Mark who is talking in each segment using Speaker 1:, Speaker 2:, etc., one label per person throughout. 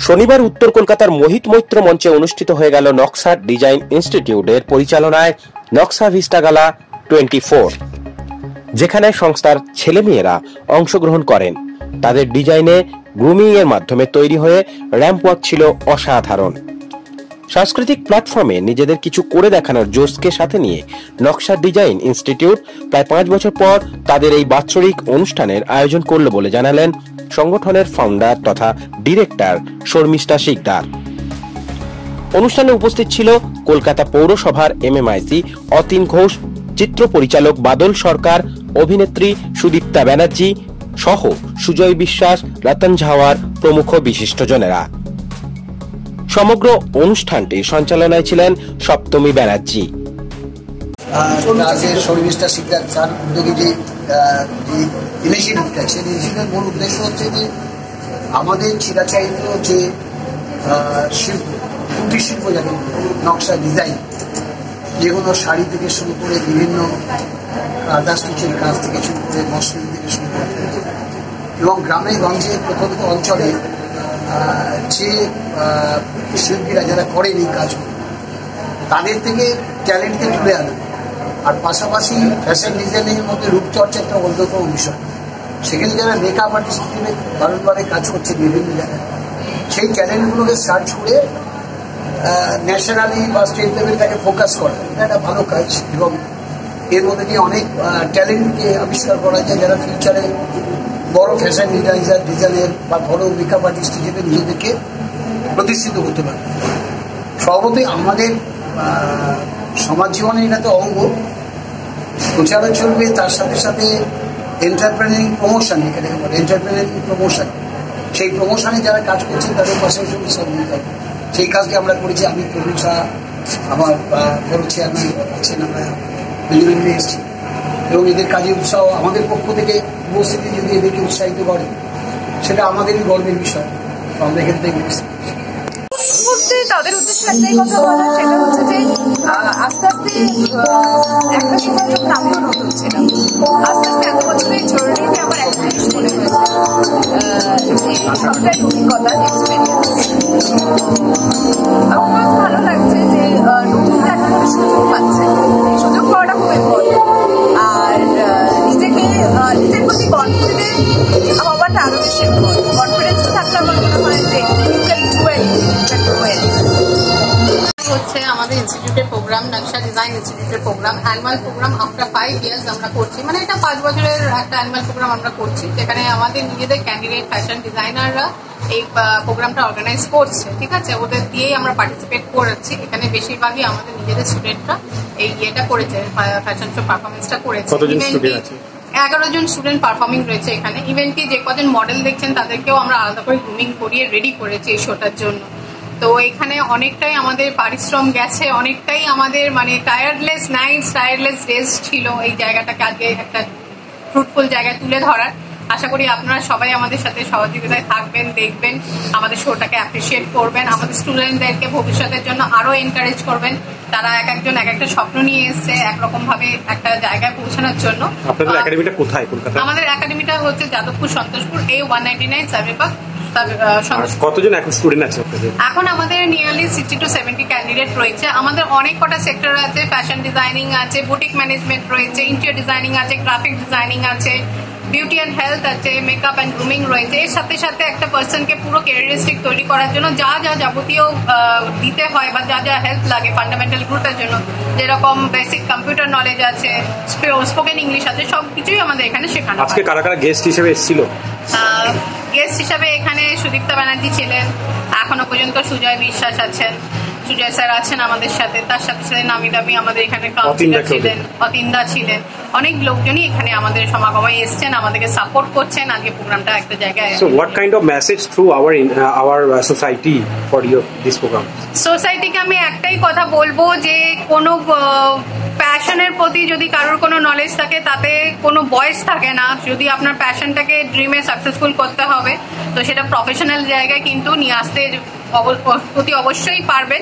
Speaker 1: শনিবার উত্তর কলকাতার মোহিত মৈত্র মঞ্চে অনুষ্ঠিত হয়ে গেল নকশা ডিজাইন ইনস্টিটিউটের পরিচালনায় নকশা ভিস্টা গালা 24, যেখানে সংস্থার ছেলেমেয়েরা অংশগ্রহণ করেন। তাদের ডিজাইনে গ্রুমিং এর মাধ্যমে তৈরি হয়ে র্যাম্প ওয়াক ছিল অসাধারণ। সাংস্কৃতিক প্ল্যাটফর্মে নিজেদের কিছু করে দেখানোর জোশকে সাথে নিয়ে নকশা ডিজাইন ইনস্টিটিউট প্রায় 5 বছর পর তাদের এই বাৎসরিক অনুষ্ঠানের আয়োজন করল বলে জানালেন সংগঠনের ফাউন্ডার তথা ডিরেক্টর শর্মিষ্ঠা শিকদার। অনুষ্ঠানে উপস্থিত ছিল কলকাতা পৌরসভার MMIC অতীন ঘোষ, চিত্র পরিচালক বাদল সরকার, অভিনেত্রী সুদীপ্তা ব্যানার্জি সহ সুজয় বিশ্বাস, রতন ঝাওয়ার প্রমুখ বিশিষ্টজনেরা। সমগ্র অনুষ্ঠানটি সঞ্চালনায় ছিলেন সপ্তমী ব্যানার্জি।
Speaker 2: শর্মিষ্ঠা শিকদার স্যার উদ্যোগে যে ইনিশিয়েটিভটা, সেই ইনিশিয়েটিভের মূল উদ্দেশ্য হচ্ছে যে আমাদের চিরাচারিত যে শিল্প, কুটির শিল্প যাকে নকশা ডিজাইন, যেগুলো শাড়ি থেকে শুরু করে বিভিন্ন কাঁথা স্টিচের কাজ থেকে শুরু করে মশলিন থেকে শুরু করে এবং গ্রামে গঞ্জে প্রত্যন্ত অঞ্চলে যে শিল্পীরা যারা করেন এই কাজগুলো, তাদের থেকে ট্যালেন্টকে তুলে আনা, আর পাশাপাশি ফ্যাশন ডিজাইনের মধ্যে রূপচর্চা একটা অন্যতম বিষয়। সেখানে যারা মেকআপ আর্টিস্ট হিসেবে বারংবারে কাজ করছে বিভিন্ন জায়গায়, সেই ট্যালেন্টগুলোকে সার্চ করে ন্যাশনালি বা স্টেট লেভেল তাকে ফোকাস করা, এটা একটা ভালো কাজ। এবং এর মধ্যে দিয়ে অনেক ট্যালেন্টকে আবিষ্কার করা যায়, যারা ফিউচারে বড় ফ্যাশন ডিজাইনার বা বড় মেকআপ আর্টিস্ট হিসেবে নিজেদেরকে প্রতিষ্ঠিত করতে পারে। স্বভাবতই আমাদের সমাজ জীবনে এটা তো অঙ্গ, প্রচারও চলবে, তার সাথে সাথে এন্টারপ্রেনারিং প্রমোশন, এখানে এন্টারপ্রেনারিং প্রমোশন, সেই প্রমোশনে যারা কাজ করছেন তাদের পাশে সব নিতে হবে। সেই কাজকে আমরা করেছি। আমি প্রবীণ শাহ, আমার বড় চেয়ারম্যান আছেন, আমরা দুজনে মিলে এসেছি এবং এদের কাজে উৎসাহ আমাদের পক্ষ থেকে উপস্থিতি যদি এদেরকে উৎসাহিত করে, সেটা আমাদেরই গর্বের বিষয়। আমরা এখান থেকে
Speaker 3: তাদের উদ্দেশ্যে একটাই কথা বলা, সেটা হচ্ছে যে আস্তে আস্তে একটা সময় যখন আমিও নতুন ছিলাম, আস্তে আস্তে এত বছরের জার্নিতে আমার একটা জিনিস মনে হয়েছে যে সবটাই অভিজ্ঞতা, এক্সপিরিয়েন্স। আমার ভালো লাগছে যে নতুনরা একটা করে সুযোগ পাচ্ছে, সুযোগ পাওয়াটা খুব ইম্পর্টেন্ট। আর নিজেকে নিজের প্রতি কনফিডেন্ট হওয়াটা আরো বেশি ইম্পর্টেন্ট। কনফিডেন্স থাকলে আমার মনে হয় যে
Speaker 4: হচ্ছে আমাদের ইনস্টিটিউটের প্রোগ্রাম, নকশা ডিজাইন ইনস্টিটিউটের programme, annual programme after 5 years আমরা করছি। মানে এটা 5 বছরের একটা অ্যানুয়াল প্রোগ্রাম আমরা করছি, যেখানে আমাদের নিজেদের ক্যান্ডিডেট ফ্যাশন ডিজাইনাররা এই প্রোগ্রামটা অর্গানাইজ করছে। ঠিক আছে, ওদের দিয়েই আমরা পার্টিসিপেট করেছি। এখানে বেশিরভাগই আমাদের নিজেদের স্টুডেন্টরা এই ইয়েটা করেছে, ফ্যাশন শো পারফরমেন্সটা করেছে। 11 জন স্টুডেন্ট পারফর্মিং রয়েছে এখানে। ইভেন কি যে কজন মডেল দেখছেন তাদেরকেও আমরা আলাদা করে গ্রুমিং করিয়ে রেডি করেছি এই শোটার জন্য। তো এখানে অনেকটাই আমাদের পারিশ্রম গেছে, অনেকটাই আমাদের মানে টায়ার্ডলেস নাইটস, টায়ার্ডলেস ডেজ ছিল এই জায়গাটাকে আজকে একটা ফ্রুটফুল জায়গায় তুলে ধরার। আশা করি আপনারা সবাই আমাদের সাথে সহযোগিতায় থাকবেন, দেখবেন, আমাদের শোটাকে অ্যাপ্রিসিয়েট করবেন, আমাদের স্টুডেন্টদেরকে ভবিষ্যতের জন্য আরো এনকারেজ করবেন। তারা এক একজন এক একটা স্বপ্ন নিয়ে এসছে একরকম ভাবে একটা জায়গায় পৌঁছানোর জন্য।
Speaker 1: আপনাদের একাডেমিটা কোথায় কলকাতা?
Speaker 4: আমাদের একাডেমিটা হচ্ছে যাদবপুর সন্তোষপুর A199 সার্ভেবাগ।
Speaker 1: কতজন এখন স্টুডেন্ট আছে আপনাদের?
Speaker 4: এখন আমাদের নিয়ারলি 60 to 70 ক্যান্ডিডেট রয়েছে। আমাদের অনেক কটা সেক্টর আছে, ফ্যাশন ডিজাইনিং আছে, বুটিক ম্যানেজমেন্ট রয়েছে, ইন্টেরিয়র ডিজাইনিং আছে, গ্রাফিক ডিজাইনিং আছে, বিউটি অ্যান্ড হেলথ আছে, মেকআপ অ্যান্ড গ্রুমিং রয়েছে। এর সাথে সাথে একটা পার্সনকে পুরো ক্যারিয়ারিস্টিক তৈরি করার জন্য যা যা যাবতীয় দিতে হয় বা যা যা হেল্প লাগে ফান্ডামেন্টাল গ্রোথের জন্য, যেরকম বেসিক কম্পিউটার নলেজ আছে, স্পোকেন ইংলিশ আছে, সবকিছুই আমাদের এখানে শেখানো হয়।
Speaker 1: আজকে কারা কারা গেস্ট হিসেবে এসেছিল?
Speaker 4: গেস্ট হিসাবে এখানে সুদীপ্তা ব্যানার্জি ছিলেন, এখনো পর্যন্ত সুজয় বিশ্বাস আছেন, সুজয় স্যার আছেন আমাদের সাথে, তার সাথে সাথে নামি দামি আমাদের এখানে কাউন্সিলর ছিলেন, অতীনদা ছিলেন। অনেক লোকজনই এখানে আমাদের সমাগমে এসছেন, আমাদেরকে সাপোর্ট করছেন আজকে প্রোগ্রামটা একটা জায়গায়।
Speaker 1: So what kind of message through our society for this program?
Speaker 4: সোসাইটিকে আমি একটাই কথা বলবো যে কোনো প্যাশনের প্রতি যদি কারোর কোনো নলেজ থাকে তাতে কোনো বয়স থাকে না। যদি আপনার প্যাশনটাকে ড্রিমে সাকসেসফুল করতে হবে তো সেটা প্রফেশনাল জায়গায় কিন্তু নিয়ে আসতে প্রতি অবশ্যই পারবেন।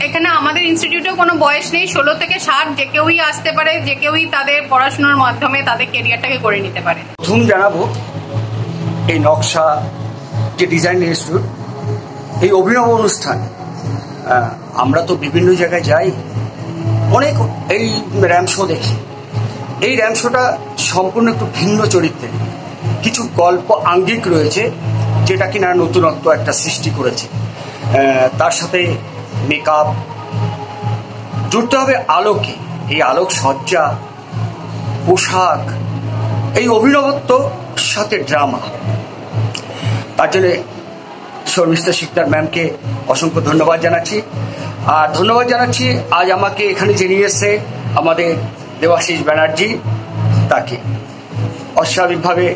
Speaker 4: এখানে আমাদের ইনস্টিটিউটেও কোনো বয়স নেই, 16 থেকে 60 যে কেউই আসতে পারে, যে কেউই তাদের পড়াশোনার মাধ্যমে তাদের কেরিয়ারটাকে গড়ে নিতে পারে।
Speaker 2: প্রথম জানাবো এই নকশা যে ডিজাইন ইনস্টিটিউট
Speaker 5: এই অভিনব অনুষ্ঠান আমরা তো বিভিন্ন জায়গায় যাই, অনেক এই র্যাম্প শো দেখি। এই র্যাম্প শোটা সম্পূর্ণ একটু ভিন্ন চরিত্রের, কিছু গল্প আঙ্গিক রয়েছে যেটা কিনা নতুনত্ব একটা সৃষ্টি করেছে। তার সাথে মেকআপ জুড়তে হবে আলোকে, এই আলোক সজ্জা, পোশাক, এই অভিনবত্ব সাথে ড্রামা। তার জন্য শর্মিষ্ঠা শিকদার ম্যামকে অসংখ্য ধন্যবাদ জানাচ্ছি। আর ধন্যবাদ জানাচ্ছি আজ আমাকে এখানে যে নিয়ে এসছে আমাদের দেবাশিস ব্যানার্জি, তাকে অস্বাভাবিকভাবে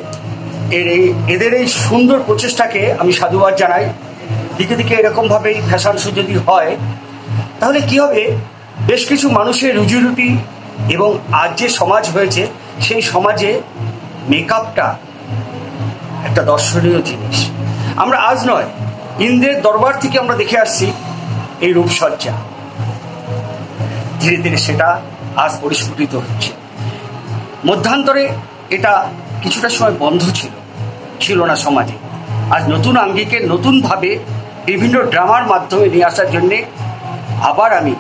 Speaker 5: এদের এই সুন্দর প্রচেষ্টাকে আমি সাধুবাদ জানাই। দিকে দিকে এরকমভাবেই ফ্যাশন শো যদি হয় তাহলে কি হবে, বেশ কিছু মানুষের রুজি রুটি এবং আজ যে সমাজ হয়েছে সেই সমাজে মেকআপটা একটা দর্শনীয় জিনিস। আমরা আজ নয়, ইন্দ্রের দরবার থেকে আমরা দেখে আসছি এই রূপসজ্জা, ধীরে ধীরে সেটা আজ পরিস্ফুটিত হচ্ছে। মধ্যান্তরে এটা কিছুটা সময় বন্ধ ছিল না সমাজে। আজ নতুন আঙ্গিকে নতুনভাবে বিভিন্ন ড্রামার মাধ্যমে নিয়ে আসার জন্যে আবার আমি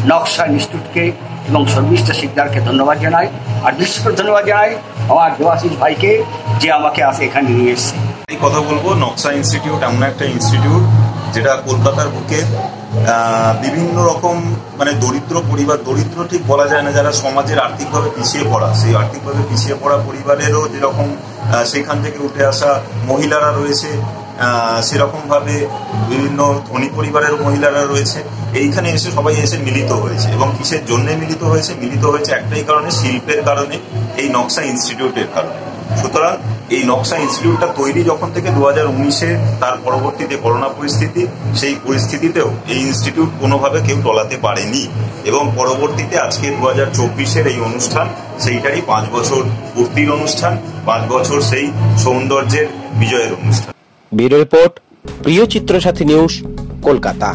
Speaker 5: নকশা ইনস্টিটিউটকে এবং শর্মিষ্ঠা শিকদারকে ধন্যবাদ জানাই। আর বিশেষ করে ধন্যবাদ জানাই আমার দেবাশিস ভাইকে যে আমাকে আজ এখানে নিয়ে এসছে।
Speaker 6: এই কথা বলবো, নকশা ইনস্টিটিউট এমন একটা ইনস্টিটিউট যেটা কলকাতার বুকে বিভিন্ন রকম মানে দরিদ্র পরিবার, দরিদ্র ঠিক বলা যায় না, যারা সমাজের আর্থিকভাবে পিছিয়ে পড়া, সেই আর্থিকভাবে পিছিয়ে পড়া পরিবারেরও যেরকম সেখান থেকে উঠে আসা মহিলারা রয়েছে, সেরকমভাবে বিভিন্ন ধনী পরিবারের মহিলারা রয়েছে। এইখানে এসে সবাই এসে মিলিত হয়েছে। এবং কিসের জন্য মিলিত হয়েছে একটাই কারণে, শিল্পের কারণে, এই নকশা ইনস্টিটিউটের কারণে। সুতরাং এই নকশা ইনস্টিটিউটটা তৈরি যখন থেকে 2019-এ, তার পরবর্তীতে করোনা পরিস্থিতি, সেই পরিস্থিতিতেও এই ইনস্টিটিউট কোনোভাবে কেউ টলাতে পারেনি। এবং পরবর্তীতে আজকে 2024-এর এই অনুষ্ঠান সেইটারই 5 বছর পূর্তির অনুষ্ঠান, 5 বছর সেই সৌন্দর্যের বিজয়ের অনুষ্ঠান।
Speaker 1: ব্যুরো রিপোর্ট, প্রিয় চিত্র সাথী নিউজ, কলকাতা।